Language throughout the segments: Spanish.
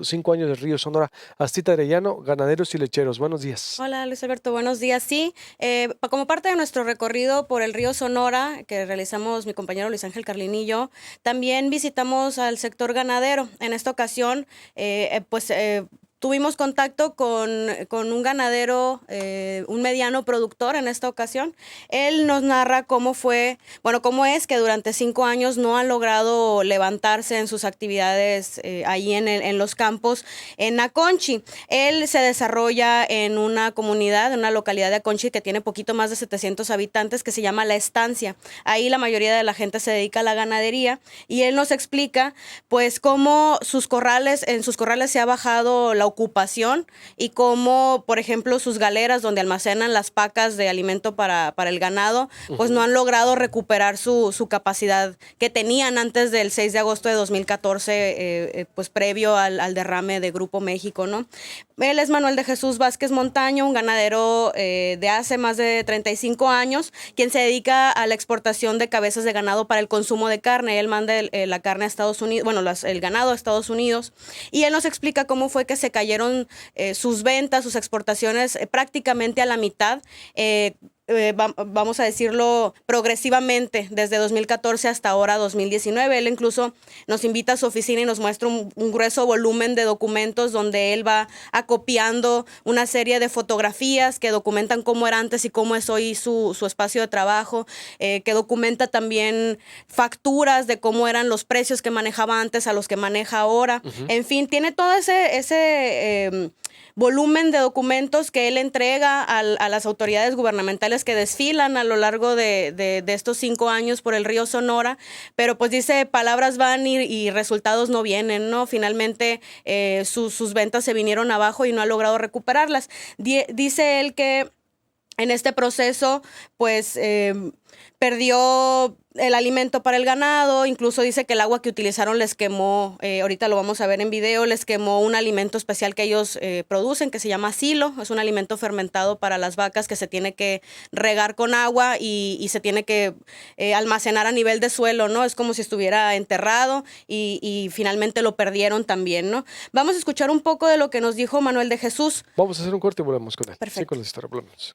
5 años del río Sonora. Astrid Arellano, ganaderos y lecheros. Buenos días. Hola Luis Alberto, buenos días. Sí, como parte de nuestro recorrido por el río Sonora, que realizamos mi compañero Luis Ángel Carlín y yo, también visitamos al sector ganadero. En esta ocasión, tuvimos contacto con un ganadero, un mediano productor en esta ocasión. Él nos narra cómo es que durante 5 años no han logrado levantarse en sus actividades ahí en los campos en Aconchi. Él se desarrolla en una comunidad, en una localidad de Aconchi que tiene poquito más de 700 habitantes, que se llama La Estancia. Ahí la mayoría de la gente se dedica a la ganadería y él nos explica pues cómo en sus corrales se ha bajado la ocupación y cómo, por ejemplo, sus galeras donde almacenan las pacas de alimento para el ganado, pues no han logrado recuperar su capacidad que tenían antes del 6 de agosto de 2014, pues previo al derrame de Grupo México, ¿no? Él es Manuel de Jesús Vázquez Montaño, un ganadero de hace más de 35 años, quien se dedica a la exportación de cabezas de ganado para el consumo de carne. Él manda la carne a Estados Unidos, el ganado a Estados Unidos, y él nos explica cómo fue que se cayeron sus ventas, sus exportaciones prácticamente a la mitad. Vamos a decirlo progresivamente, desde 2014 hasta ahora 2019. Él incluso nos invita a su oficina y nos muestra un grueso volumen de documentos donde él va acopiando una serie de fotografías que documentan cómo era antes y cómo es hoy su espacio de trabajo, que documenta también facturas de cómo eran los precios que manejaba antes a los que maneja ahora. En fin, tiene todo ese volumen de documentos que él entrega a las autoridades gubernamentales que desfilan a lo largo de estos 5 años por el río Sonora, pero pues dice, palabras van y resultados no vienen, ¿no? Finalmente sus ventas se vinieron abajo y no ha logrado recuperarlas. Dice él que en este proceso, pues perdió el alimento para el ganado, incluso dice que el agua que utilizaron les quemó, ahorita lo vamos a ver en video, les quemó un alimento especial que ellos producen, que se llama silo. Es un alimento fermentado para las vacas que se tiene que regar con agua y se tiene que almacenar a nivel de suelo, ¿no? Es como si estuviera enterrado y finalmente lo perdieron también, ¿no? Vamos a escuchar un poco de lo que nos dijo Manuel de Jesús. Vamos a hacer un corte y volvemos con él. Perfecto. Sí, con la historia, volvemos.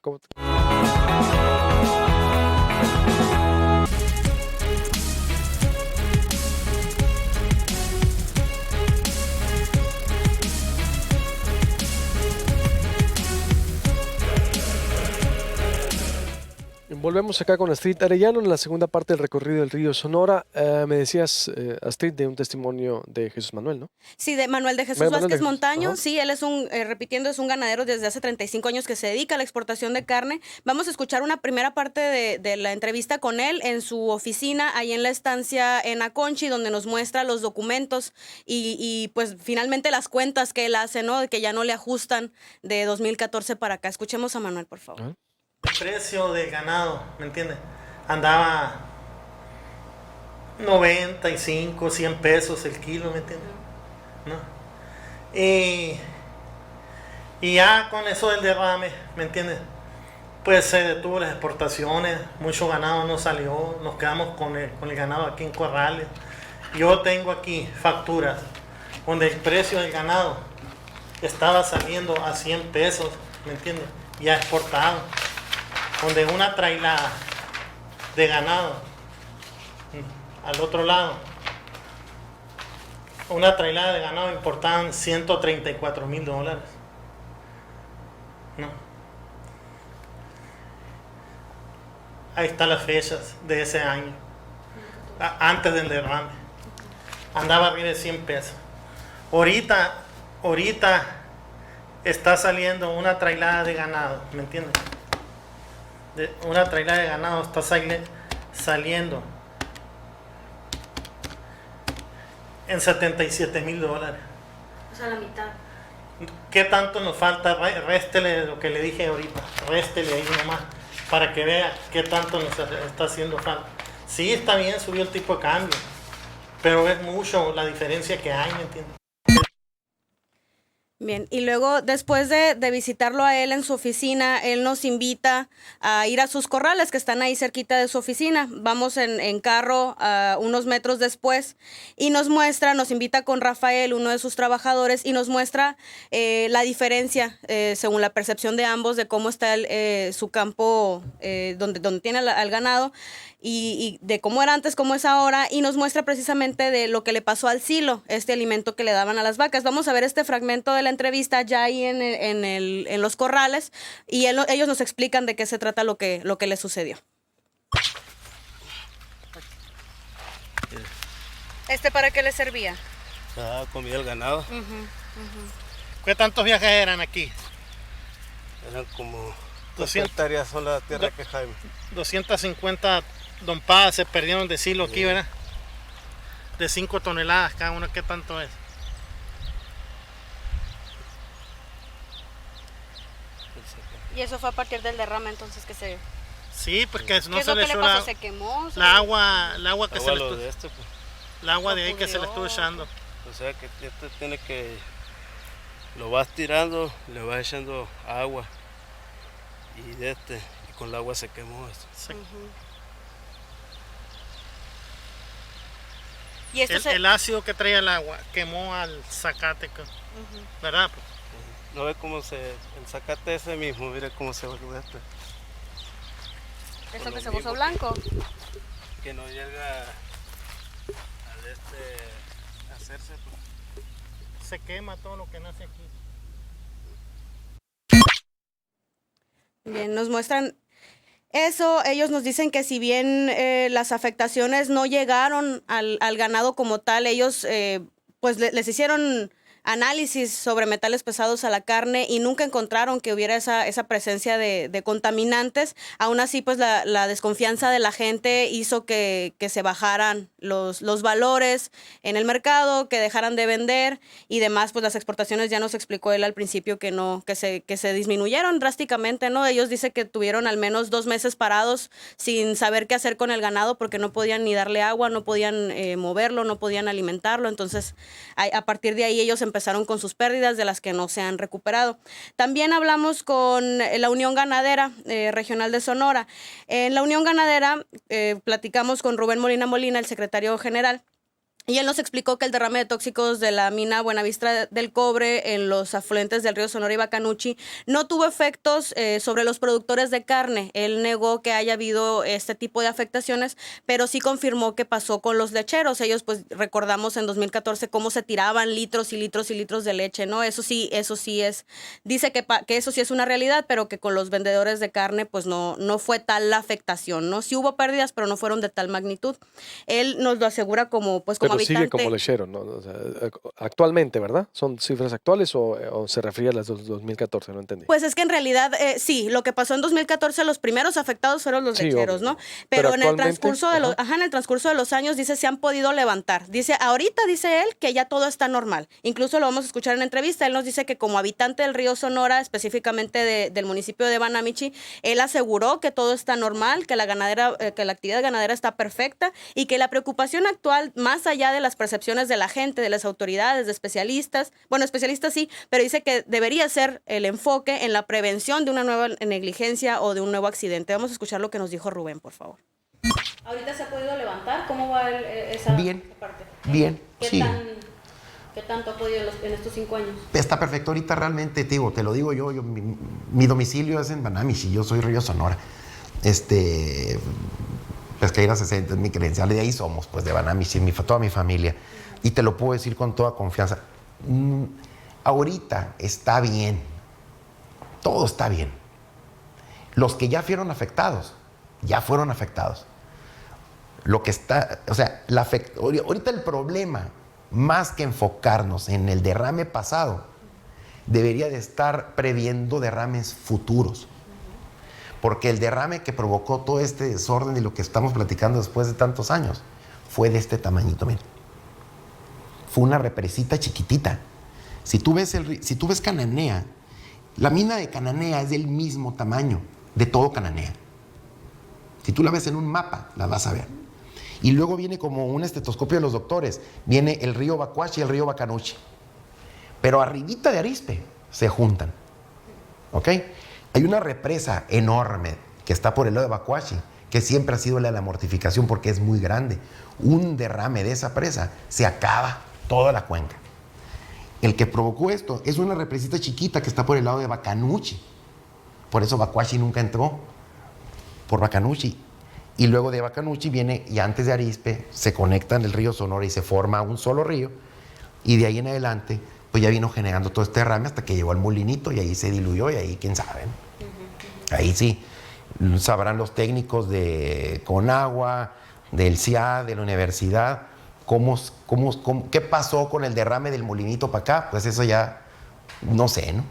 Volvemos acá con Astrid Arellano en la segunda parte del recorrido del río Sonora. Me decías, Astrid, de un testimonio de Jesús Manuel, ¿no? Sí, de Manuel de Jesús Manuel de Vázquez Jesús. Montaño. Ajá. Sí, él es es un ganadero desde hace 35 años que se dedica a la exportación de carne. Vamos a escuchar una primera parte de la entrevista con él en su oficina, ahí en La Estancia, en Aconchi, donde nos muestra los documentos y pues finalmente las cuentas que él hace, ¿no? De que ya no le ajustan de 2014 para acá. Escuchemos a Manuel, por favor. El precio del ganado, ¿me entiendes? Andaba 95, 100 pesos el kilo, ¿me entiendes? ¿No? Y ya con eso del derrame, ¿me entiendes? Pues se detuvo las exportaciones, mucho ganado no salió, nos quedamos con el ganado aquí en corrales. Yo tengo aquí facturas donde el precio del ganado estaba saliendo a 100 pesos, ¿me entiendes? Ya exportado. Donde una trailada de ganado al otro lado, una trailada de ganado importaban $134,000, ¿no? Ahí están las fechas de ese año, antes del derrame, andaba arriba de 100 pesos. Ahorita está saliendo una trailada de ganado, ¿me entiendes? Una trailada de ganado está saliendo en $77,000. O sea, la mitad. ¿Qué tanto nos falta? Réstele lo que le dije ahorita, réstele ahí nomás, para que vea qué tanto nos está haciendo falta. Sí, está bien, subió el tipo de cambio, pero es mucho la diferencia que hay, ¿me entiendes? Bien, y luego después de visitarlo a él en su oficina, él nos invita a ir a sus corrales que están ahí cerquita de su oficina. Vamos en carro unos metros después y nos invita con Rafael, uno de sus trabajadores, y nos muestra la diferencia según la percepción de ambos de cómo está su campo donde tiene al ganado y de cómo era antes, cómo es ahora, y nos muestra precisamente de lo que le pasó al silo, este alimento que le daban a las vacas. Vamos a ver este fragmento de la entrevista ya ahí en los corrales y ellos nos explican de qué se trata lo que le sucedió. ¿Para qué le servía? Comía el ganado. ¿Qué tantos viajes eran aquí? Eran como 200 hectáreas son la tierra que Jaime. 250 dompadas se perdieron de silo aquí, ¿verdad? De 5 toneladas cada una. ¿Qué tanto es? Y eso fue a partir del derrame entonces que se... Sí, porque no ¿Qué es se lo le que le echó pasó? ¿Se quemó? la agua que se le Lo de estuvo, pues. el agua de Lo ahí que se le pudrió. estuvo echando. O sea que tiene que... Lo vas tirando, le vas echando agua. Y con el agua se quemó esto. Sí. Y esto El ácido que traía el agua quemó al zacate, ¿verdad? Pues, ¿No ve cómo el zacate ese mismo? Mire cómo se va a ¿Eso que se puso blanco? Que no llega a hacerse. se quema todo lo que nace aquí. Bien, nos muestran eso. Ellos nos dicen que si bien las afectaciones no llegaron al ganado como tal, ellos pues les hicieron análisis sobre metales pesados a la carne y nunca encontraron que hubiera esa presencia de contaminantes. Aún así, pues la desconfianza de la gente hizo que se bajaran los valores en el mercado, que dejaran de vender y demás. Pues las exportaciones, ya nos explicó él al principio que se disminuyeron drásticamente, ¿no? Ellos dicen que tuvieron al menos 2 meses parados sin saber qué hacer con el ganado porque no podían ni darle agua, no podían moverlo, no podían alimentarlo. Entonces, a partir de ahí ellos empezaron con sus pérdidas de las que no se han recuperado. También hablamos con la Unión Ganadera Regional de Sonora. En la Unión Ganadera platicamos con Rubén Molina Molina, el secretario general. Y él nos explicó que el derrame de tóxicos de la mina Buenavista del Cobre en los afluentes del río Sonora y Bacanuchi no tuvo efectos sobre los productores de carne. Él negó que haya habido este tipo de afectaciones, pero sí confirmó que pasó con los lecheros. Ellos, pues, recordamos en 2014 cómo se tiraban litros y litros y litros de leche, ¿no? Eso sí es, dice que eso sí es una realidad, pero que con los vendedores de carne, pues, no fue tal la afectación, ¿no? Sí hubo pérdidas, pero no fueron de tal magnitud. Él nos lo asegura como Pero habitante. sigue como lechero, ¿no? O sea, actualmente, ¿verdad? ¿Son cifras actuales o se refiere a las 2014? No entendí. Pues es que en realidad, sí, lo que pasó en 2014, los primeros afectados fueron los lecheros, obvio, ¿no? Pero en el transcurso de ajá. en el transcurso de los años, dice, se han podido levantar. Dice, ahorita dice él que ya todo está normal. Incluso lo vamos a escuchar en entrevista. Él nos dice que como habitante del río Sonora, específicamente del municipio de Banamichi, él aseguró que todo está normal, que la actividad ganadera está perfecta y que la preocupación actual, más allá de las percepciones de la gente, de las autoridades, de especialistas, bueno, especialistas sí, pero dice que debería ser el enfoque en la prevención de una nueva negligencia o de un nuevo accidente. Vamos a escuchar lo que nos dijo Rubén, por favor. ¿Ahorita se ha podido levantar? ¿Cómo va esa parte? Bien, sí. ¿Qué tanto ha podido en estos 5 años? Está perfecto. Ahorita realmente, te lo digo yo mi domicilio es en Banamichi, yo soy Río Sonora. Pesqueira 60 es mi credencial, de ahí somos, pues de Banamichi, toda mi familia. Y te lo puedo decir con toda confianza. Ahorita está bien, todo está bien. Los que ya fueron afectados, ya fueron afectados. Lo que está, o sea, ahorita el problema, más que enfocarnos en el derrame pasado, debería de estar previendo derrames futuros. Porque el derrame que provocó todo este desorden y lo que estamos platicando después de tantos años fue de este tamañito, mira. Fue una represita chiquitita. Si tú ves Cananea, la mina de Cananea es del mismo tamaño de todo Cananea. Si tú la ves en un mapa, la vas a ver. Y luego viene como un estetoscopio de los doctores, viene el río Bacuachi y el río Bacanuchi. pero arribita de Arizpe se juntan. ¿Ok? Hay una represa enorme que está por el lado de Bacuachi, que siempre ha sido la de la mortificación porque es muy grande. Un derrame de esa presa se acaba toda la cuenca. El que provocó esto es una represita chiquita que está por el lado de Bacanuchi. Por eso Bacuachi nunca entró, por Bacanuchi. Y luego de Bacanuchi viene, y antes de Arizpe, se conectan el río Sonora y se forma un solo río. Y de ahí en adelante, pues ya vino generando todo este derrame hasta que llegó al molinito y ahí se diluyó y ahí quién sabe, ¿no? Ahí sí, sabrán los técnicos de Conagua, del CIA, de la universidad, qué pasó con el derrame del molinito para acá. Pues eso ya no sé, ¿no?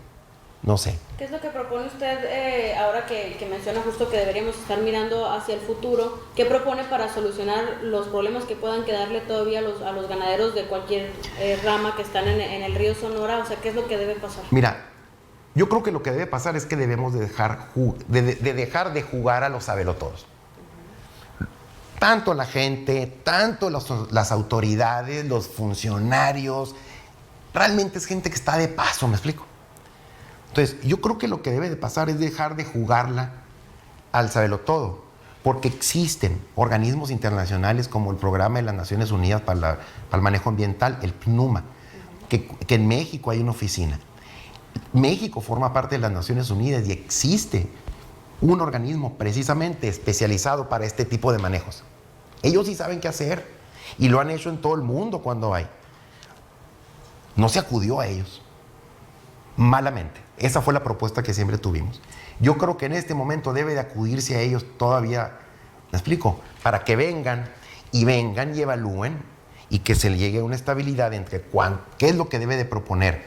No sé. ¿Qué es lo que propone usted ahora que menciona justo que deberíamos estar mirando hacia el futuro? ¿Qué propone para solucionar los problemas que puedan quedarle todavía a los ganaderos de cualquier rama que están en el río Sonora? O sea, ¿qué es lo que debe pasar? Mira, yo creo que lo que debe pasar es que debemos de dejar de jugar a los sabelotodos. Tanto la gente, tanto las autoridades, los funcionarios, realmente es gente que está de paso, ¿me explico? Entonces, yo creo que lo que debe de pasar es dejar de jugarla al sabelotodo, porque existen organismos internacionales como el Programa de las Naciones Unidas para el Manejo Ambiental, el PNUMA, que en México hay una oficina. México forma parte de las Naciones Unidas y existe un organismo precisamente especializado para este tipo de manejos. Ellos sí saben qué hacer y lo han hecho en todo el mundo cuando hay. No se acudió a ellos. Malamente. Esa fue la propuesta que siempre tuvimos. Yo creo que en este momento debe de acudirse a ellos todavía, ¿me explico? Para que vengan y evalúen y que se le llegue a una estabilidad entre qué es lo que debe de proponer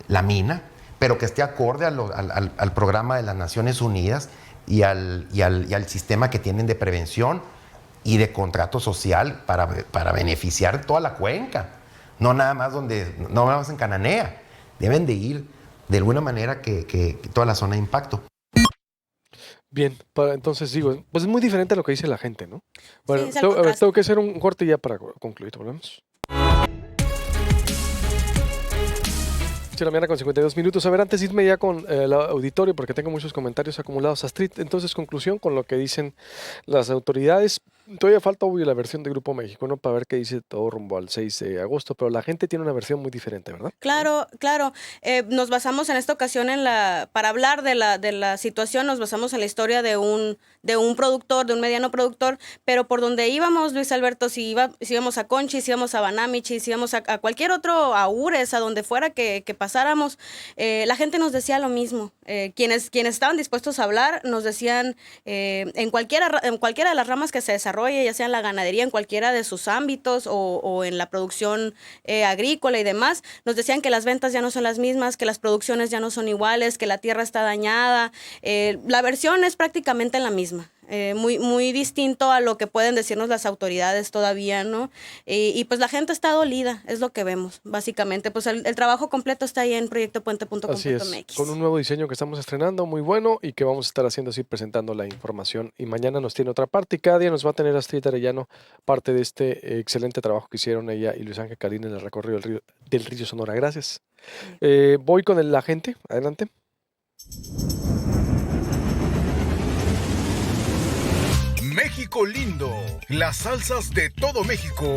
la mina, pero que esté acorde al programa de las Naciones Unidas y al sistema que tienen de prevención y de contrato social para beneficiar toda la cuenca. No nada más en Cananea. Deben de ir de alguna manera que toda la zona de impacto. Bien, entonces digo, pues es muy diferente a lo que dice la gente, ¿no? Bueno, Sí, es el contraste. tengo que hacer un corte ya para concluir. ¿Volvemos? 8 de la mañana con 52 minutos. A ver, antes de irme ya con el auditorio, porque tengo muchos comentarios acumulados. Astrid, entonces, conclusión con lo que dicen las autoridades. Todavía falta, obvio, la versión de Grupo México, ¿no? Para ver qué dice todo rumbo al 6 de agosto, pero la gente tiene una versión muy diferente, ¿verdad? Claro, claro. Nos basamos en esta ocasión para hablar de la situación, nos basamos en la historia de un productor, de un mediano productor, pero por donde íbamos, Luis Alberto, si íbamos a Conchis, si íbamos a Banamichi, si íbamos a cualquier otro, a Ures, a donde fuera que pasáramos, la gente nos decía lo mismo. Quienes estaban dispuestos a hablar nos decían en cualquiera de las ramas que se desarrolle, ya sea en la ganadería, en cualquiera de sus ámbitos o en la producción agrícola y demás, nos decían que las ventas ya no son las mismas, que las producciones ya no son iguales, que la tierra está dañada. La versión es prácticamente la misma. Muy, muy distinto a lo que pueden decirnos las autoridades todavía, ¿no? Y pues la gente está dolida, es lo que vemos, básicamente. Pues el trabajo completo está ahí en proyectopuente.com.mx. Así es, con un nuevo diseño que estamos estrenando, muy bueno, y que vamos a estar haciendo así, presentando la información. Y mañana nos tiene otra parte, y cada día nos va a tener Astrid Arellano parte de este excelente trabajo que hicieron ella y Luis Ángel Carín en el recorrido del río Sonora. Gracias. Voy con la gente, adelante. México lindo, las salsas de todo México.